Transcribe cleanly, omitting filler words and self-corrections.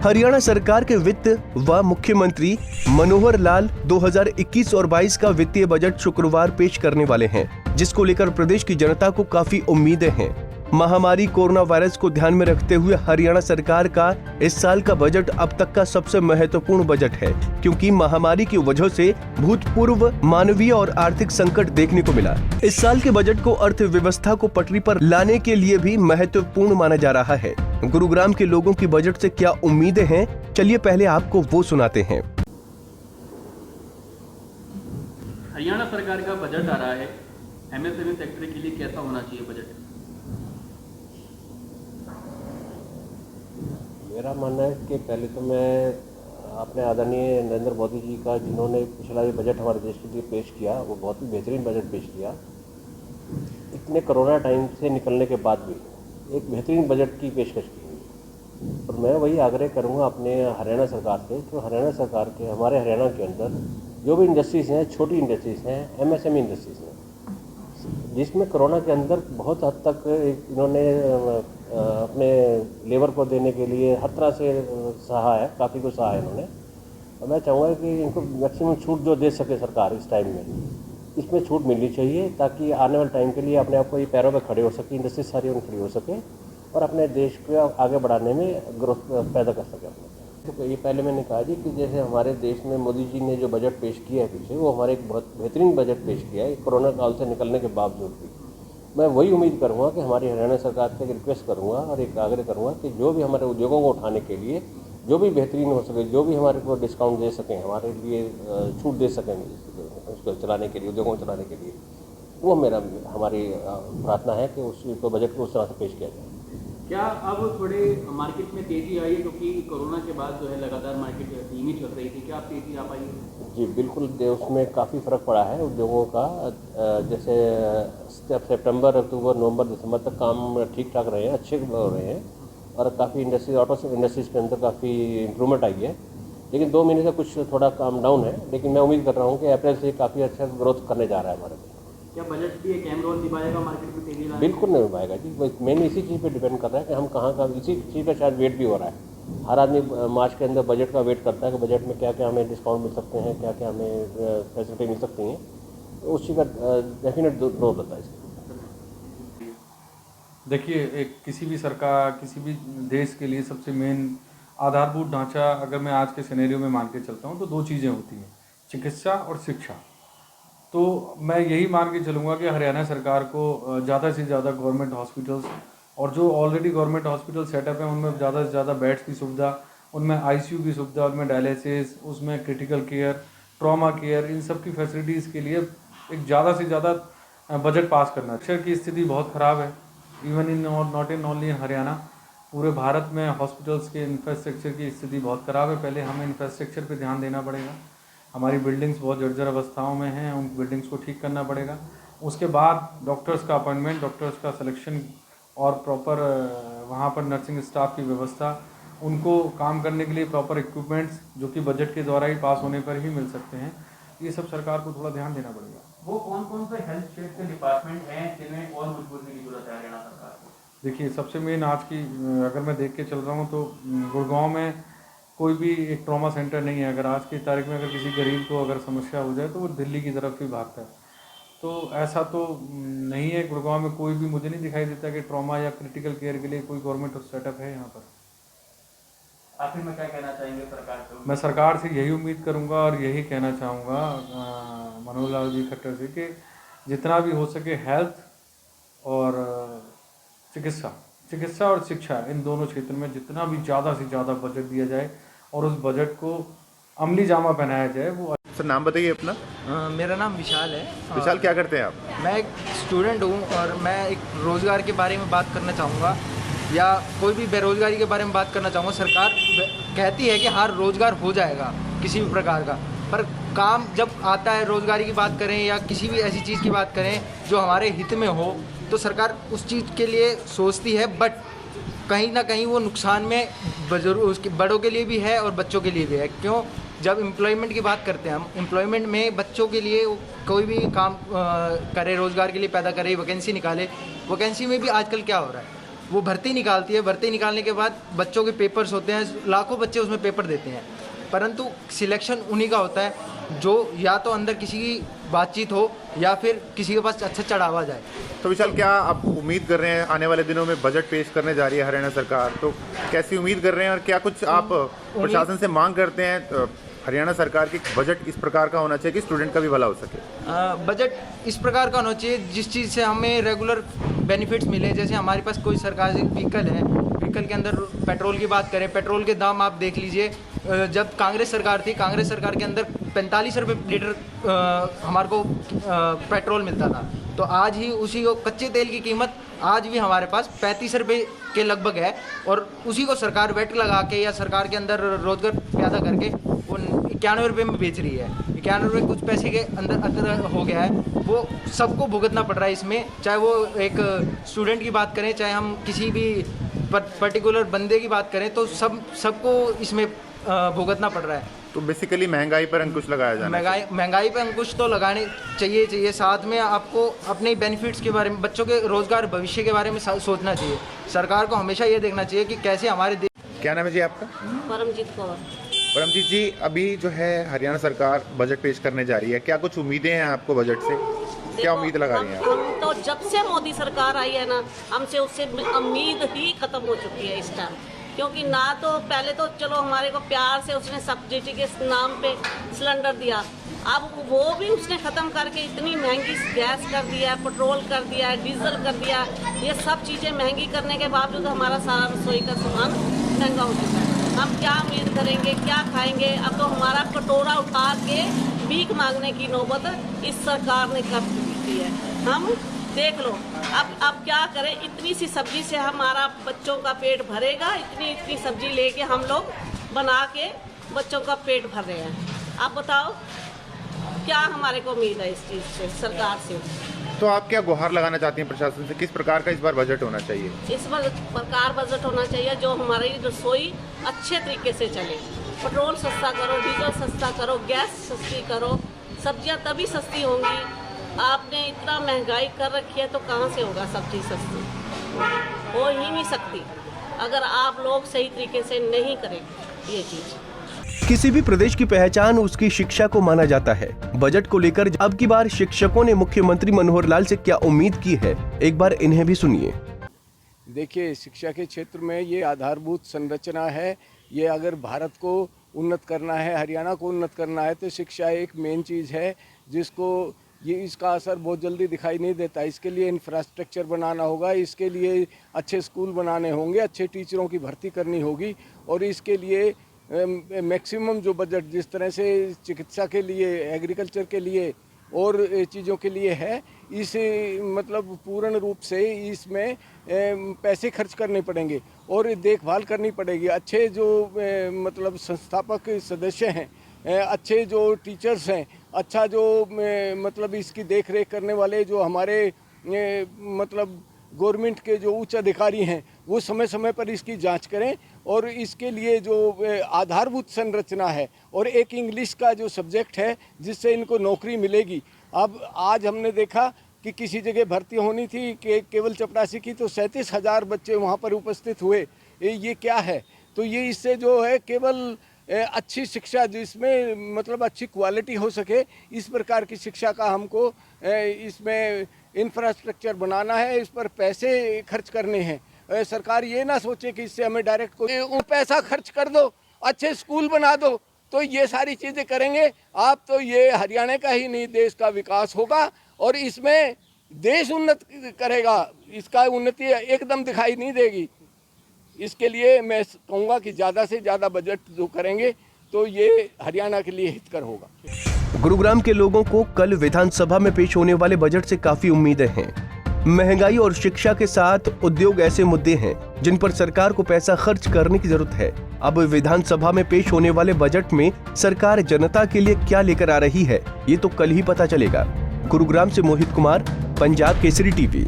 हरियाणा सरकार के वित्त व मुख्यमंत्री मनोहर लाल 2021 और 22 का वित्तीय बजट शुक्रवार पेश करने वाले हैं, जिसको लेकर प्रदेश की जनता को काफी उम्मीदें हैं। महामारी कोरोना वायरस को ध्यान में रखते हुए हरियाणा सरकार का इस साल का बजट अब तक का सबसे महत्वपूर्ण बजट है, क्योंकि महामारी की वजह से भूतपूर्व मानवीय और आर्थिक संकट देखने को मिला। इस साल के बजट को अर्थव्यवस्था को पटरी पर लाने के लिए भी महत्वपूर्ण माना जा रहा है। गुरुग्राम के लोगों की बजट से क्या उम्मीदें हैं, चलिए पहले आपको वो सुनाते हैं। हरियाणा सरकार का बजट आ रहा है, एमएसएमई सेक्टर के लिए कैसा होना चाहिए बजट? मेरा मानना है कि पहले तो मैं अपने आदरणीय नरेंद्र मोदी जी का, जिन्होंने पिछला ये बजट हमारे देश के लिए पेश किया, वो बहुत ही बेहतरीन बजट पेश किया। इतने कोरोना टाइम से निकलने के बाद भी एक बेहतरीन बजट की पेशकश की हुई। और मैं वही आग्रह करूंगा अपने हरियाणा सरकार से, तो हरियाणा सरकार के, हमारे हरियाणा के अंदर जो भी इंडस्ट्रीज़ हैं, छोटी इंडस्ट्रीज़ हैं, एमएसएमई इंडस्ट्रीज़ हैं, जिसमें कोरोना के अंदर बहुत हद तक इन्होंने अपने लेबर को देने के लिए हर तरह से सहा है, काफ़ी कुछ सहा है इन्होंने। और मैं चाहूँगा कि इनको मैक्सिमम छूट जो दे सके सरकार इस टाइम में, इसमें छूट मिलनी चाहिए, ताकि आने वाले टाइम के लिए अपने आप को ये पैरों पर खड़े हो सके, इंडस्ट्री सारी उन खड़ी हो सके और अपने देश को आगे बढ़ाने में ग्रोथ पैदा कर सके अपने। तो ये पहले मैंने कहा जी कि जैसे हमारे देश में मोदी जी ने जो बजट पेश किया है पीछे, वो हमारे एक बहुत बेहतरीन बजट पेश किया है कोरोना काल से निकलने के बावजूद भी। मैं वही उम्मीद करूँगा कि हमारी हरियाणा सरकार से एक रिक्वेस्ट करूँगा और एक आग्रह करूँगा कि जो भी हमारे उद्योगों को उठाने के लिए जो भी बेहतरीन हो सके, जो भी हमारे को डिस्काउंट दे सकें, हमारे लिए छूट दे सकें उसको चलाने के लिए, उद्योगों को चलाने के लिए, वो हमारी प्रार्थना है कि उसको बजट को उस तरह से पेश किया जाए। क्या अब थोड़े मार्केट में तेजी आई है, क्योंकि कोरोना के बाद जो है लगातार मार्केट धीमी चल रही थी, क्या आप तेजी आ पाई है? जी बिल्कुल, उसमें काफ़ी फ़र्क पड़ा है उद्योगों का। जैसे सितंबर, अक्टूबर, नवंबर, दिसंबर तक काम ठीक ठाक रहे हैं, अच्छे हो रहे हैं और काफ़ी इंडस्ट्रीज, ऑटो इंडस्ट्रीज़ के अंदर काफ़ी इंप्रूवमेंट आई है। लेकिन 2 महीने से कुछ थोड़ा काम डाउन है, लेकिन मैं उम्मीद कर रहा हूँ कि अप्रैल से काफ़ी अच्छा ग्रोथ करने जा रहा है हमारे। क्या बजट भी एक अहम रोल निभाएगा मार्केट में तेजी लाने? बिल्कुल नहीं निभाएगा जी। मेन इसी चीज़ पे डिपेंड कर रहा है कि हम कहाँ का, इसी चीज़ का शायद वेट भी हो रहा है। हर आदमी मार्च के अंदर बजट का वेट करता है कि बजट में क्या क्या हमें डिस्काउंट मिल सकते हैं, क्या क्या हमें फैसिलिटी मिल सकती हैं, तो उस चीज़ का डेफिनेट रोल होता है इसका। देखिए, एक किसी भी सरकार, किसी भी देश के लिए सबसे मेन आधारभूत ढांचा अगर मैं आज के सिनेरियो में मान के चलता हूँ तो 2 चीज़ें होती हैं, चिकित्सा और शिक्षा। तो मैं यही मान के चलूँगा कि हरियाणा सरकार को ज़्यादा से ज़्यादा गवर्नमेंट हॉस्पिटल्स और जो ऑलरेडी गवर्नमेंट हॉस्पिटल सेटअप है उनमें ज़्यादा से ज़्यादा बेड्स की सुविधा, उनमें आईसीयू की सुविधा, उनमें डायलिसिस, उसमें क्रिटिकल केयर, ट्रॉमा केयर, इन सब की फैसिलिटीज़ के लिए एक ज़्यादा से ज़्यादा बजट पास करना। शिक्षा की स्थिति बहुत ख़राब है, even in not in only in Haryana, पूरे भारत में हॉस्पिटल्स के इंफ्रास्ट्रक्चर की स्थिति बहुत ख़राब है। पहले हमें इंफ्रास्ट्रक्चर पर ध्यान देना पड़ेगा। हमारी बिल्डिंग्स बहुत जर्जर अवस्थाओं में हैं, उन बिल्डिंग्स को ठीक करना पड़ेगा। उसके बाद डॉक्टर्स का अपॉइंटमेंट, डॉक्टर्स का सिलेक्शन और प्रॉपर वहाँ पर नर्सिंग स्टाफ की व्यवस्था, उनको काम करने के लिए प्रॉपर इक्विपमेंट्स जो कि बजट के द्वारा ही पास होने पर ही मिल सकते हैं, ये सब सरकार को थोड़ा ध्यान देना पड़ेगा। वो कौन कौन से हेल्थ क्षेत्र के डिपार्टमेंट हैं जिन्हें और मजबूती की जरूरत है हरियाणा सरकार को? देखिए, सबसे मेन आज की अगर मैं देख के चल रहा हूँ तो गुड़गांव में कोई भी एक ट्रॉमा सेंटर नहीं है। अगर आज की तारीख में अगर किसी गरीब को अगर समस्या हो जाए तो वो दिल्ली की तरफ ही भागता है। तो ऐसा तो नहीं है, गुड़गांव में कोई भी मुझे नहीं दिखाई देता कि ट्रॉमा या क्रिटिकल केयर के लिए कोई गवर्नमेंट सेटअप है यहाँ पर। आखिर में क्या कहना चाहेंगे सरकार को? मैं सरकार से यही उम्मीद करूँगा और यही कहना चाहूँगा मनोहर लाल जी खट्टर से कि जितना भी हो सके हेल्थ और चिकित्सा और शिक्षा, इन दोनों क्षेत्र में जितना भी ज़्यादा से ज़्यादा बजट दिया जाए और उस बजट को अमली जामा पहनाया जाए। वो सर, नाम बताइए अपना। मेरा नाम विशाल है। विशाल, क्या करते हैं आप? मैं एक स्टूडेंट हूँ और मैं एक रोज़गार के बारे में बात करना चाहूँगा, या कोई भी बेरोज़गारी के बारे में बात करना चाहूँगा। सरकार कहती है कि हर रोज़गार हो जाएगा किसी भी प्रकार का, पर काम जब आता है, रोज़गारी की बात करें या किसी भी ऐसी चीज़ की बात करें जो हमारे हित में हो, तो सरकार उस चीज़ के लिए सोचती है, बट कहीं ना कहीं वो नुकसान में उसके बड़ों के लिए भी है और बच्चों के लिए भी है। क्यों? जब एम्प्लॉयमेंट की बात करते हैं हम, एम्प्लॉयमेंट में बच्चों के लिए कोई भी काम करे, रोज़गार के लिए पैदा करे, वैकेंसी निकाले, वैकेंसी में भी आजकल क्या हो रहा है, वो भर्ती निकालती है। भर्ती निकालने के बाद बच्चों के पेपर्स होते हैं, लाखों बच्चे उसमें पेपर देते हैं, परंतु सिलेक्शन उन्हीं का होता है जो या तो अंदर किसी की बातचीत हो या फिर किसी के पास अच्छा चढ़ावा जाए। तो विशाल, क्या आप उम्मीद कर रहे हैं आने वाले दिनों में बजट पेश करने जा रही है हरियाणा सरकार, तो कैसी उम्मीद कर रहे हैं और क्या कुछ आप प्रशासन से मांग करते हैं हरियाणा सरकार की बजट इस प्रकार का होना चाहिए कि स्टूडेंट का भी भला हो सके? बजट इस प्रकार का होना चाहिए जिस चीज़ से हमें रेगुलर बेनिफिट्स मिले। जैसे हमारे पास कोई सरकारी व्हीकल है, व्हीकल के अंदर पेट्रोल की बात करें, पेट्रोल के दाम आप देख लीजिए, जब कांग्रेस सरकार थी, कांग्रेस सरकार के अंदर 45 रुपये लीटर हमारे को पेट्रोल मिलता था, तो आज ही उसी को कच्चे तेल की कीमत आज भी हमारे पास 35 रुपये के लगभग है, और उसी को सरकार वेट लगा के या सरकार के अंदर रोजगार पैदा करके वो 91 रुपये में बेच रही है। 91 रुपये कुछ पैसे के अंदर हो गया है, वो सबको भुगतना पड़ रहा है इसमें। चाहे वो एक स्टूडेंट की बात करें, चाहे हम किसी भी पर्टिकुलर बंदे की बात करें, तो सबको इसमें भुगतना पड़ रहा है। तो बेसिकली महंगाई पर अंकुश लगाया जाना चाहिए। महंगाई पे अंकुश तो लगाने चाहिए। साथ में आपको अपने बेनिफिट्स के बारे में, बच्चों के रोजगार भविष्य के बारे में सोचना चाहिए। सरकार को हमेशा ये देखना चाहिए कि कैसे हमारे क्या नाम है जी आपका? परमजीत कौर। परमजीत जी, अभी जो है हरियाणा सरकार बजट पेश करने जा रही है, क्या कुछ उम्मीदें हैं आपको बजट से? क्या उम्मीद लगा रही हैं आप? हम तो जब से मोदी सरकार आई है ना, हमसे उससे उम्मीद ही खत्म हो चुकी है इस टाइम, क्योंकि ना तो पहले तो चलो हमारे को प्यार से उसने सब्सिडी के नाम पे सिलेंडर दिया, अब वो भी उसने ख़त्म करके इतनी महंगी गैस कर दिया है, पेट्रोल कर दिया है, डीजल कर दिया, ये सब चीज़ें महंगी करने के बावजूद हमारा सारा रसोई का सामान महंगा हो चुका है। हम क्या उम्मीद करेंगे, क्या खाएंगे? अब तो हमारा कटोरा उठा के भीख मांगने की नौबत इस सरकार ने कर दी है। हम देख लो अब क्या करें, इतनी सी सब्जी से हमारा बच्चों का पेट भरेगा? इतनी सब्जी लेके हम लोग बना के बच्चों का पेट भर रहे हैं। आप बताओ क्या हमारे को उम्मीद है इस चीज़ से, सरकार से? तो आप क्या गुहार लगाना चाहती हैं प्रशासन से, किस प्रकार का इस बार बजट होना चाहिए? इस बार प्रकार बजट होना चाहिए जो हमारी रसोई अच्छे तरीके से चले। पेट्रोल सस्ता करो, डीजल सस्ता करो, गैस सस्ती करो, सब्जियां तभी सस्ती होंगी। आपने इतना महंगाई कर रखी है तो कहाँ से होगा सब चीज़ सस्ती? हो ही नहीं सकती अगर आप लोग सही तरीके से नहीं करेंगे ये चीज़। किसी भी प्रदेश की पहचान उसकी शिक्षा को माना जाता है। बजट को लेकर अब की बार शिक्षकों ने मुख्यमंत्री मनोहर लाल से क्या उम्मीद की है, एक बार इन्हें भी सुनिए। देखिए, शिक्षा के क्षेत्र में ये आधारभूत संरचना है। ये अगर भारत को उन्नत करना है, हरियाणा को उन्नत करना है, तो शिक्षा एक मेन चीज़ है जिसको इसका असर बहुत जल्दी दिखाई नहीं देता। इसके लिए इंफ्रास्ट्रक्चर बनाना होगा, इसके लिए अच्छे स्कूल बनाने होंगे, अच्छे टीचरों की भर्ती करनी होगी, और इसके लिए मैक्सिमम जो बजट जिस तरह से चिकित्सा के लिए, एग्रीकल्चर के लिए और चीज़ों के लिए है, इसे मतलब पूर्ण रूप से इसमें पैसे खर्च करने पड़ेंगे और देखभाल करनी पड़ेगी। अच्छे जो मतलब संस्थापक सदस्य हैं, अच्छे जो टीचर्स हैं, अच्छा जो मतलब इसकी देख रेख करने वाले जो हमारे मतलब गवर्नमेंट के जो उच्च अधिकारी हैं, वो समय समय पर इसकी जांच करें। और इसके लिए जो आधारभूत संरचना है और एक इंग्लिश का जो सब्जेक्ट है जिससे इनको नौकरी मिलेगी। अब आज हमने देखा कि किसी जगह भर्ती होनी थी कि केवल चपरासी की, तो 37,000 बच्चे वहाँ पर उपस्थित हुए। ये क्या है? तो ये इससे जो है केवल अच्छी शिक्षा जिसमें मतलब अच्छी क्वालिटी हो सके, इस प्रकार की शिक्षा का हमको इसमें इंफ्रास्ट्रक्चर बनाना है, इस पर पैसे खर्च करने हैं। सरकार ये ना सोचे कि इससे हमें डायरेक्ट कोई पैसा खर्च कर दो, अच्छे स्कूल बना दो, तो ये सारी चीज़ें करेंगे आप, तो ये हरियाणा का ही नहीं देश का विकास होगा और इसमें देश उन्नत करेगा। इसका उन्नति एकदम दिखाई नहीं देगी। इसके लिए मैं कहूँगा कि ज़्यादा से ज़्यादा बजट जो करेंगे तो ये हरियाणा के लिए हितकर होगा। गुरुग्राम के लोगों को कल विधानसभा में पेश होने वाले बजट से काफी उम्मीदें हैं। महंगाई और शिक्षा के साथ उद्योग ऐसे मुद्दे हैं जिन पर सरकार को पैसा खर्च करने की जरूरत है। अब विधानसभा में पेश होने वाले बजट में सरकार जनता के लिए क्या लेकर आ रही है, ये तो कल ही पता चलेगा। गुरुग्राम से मोहित कुमार, पंजाब केसरी टीवी।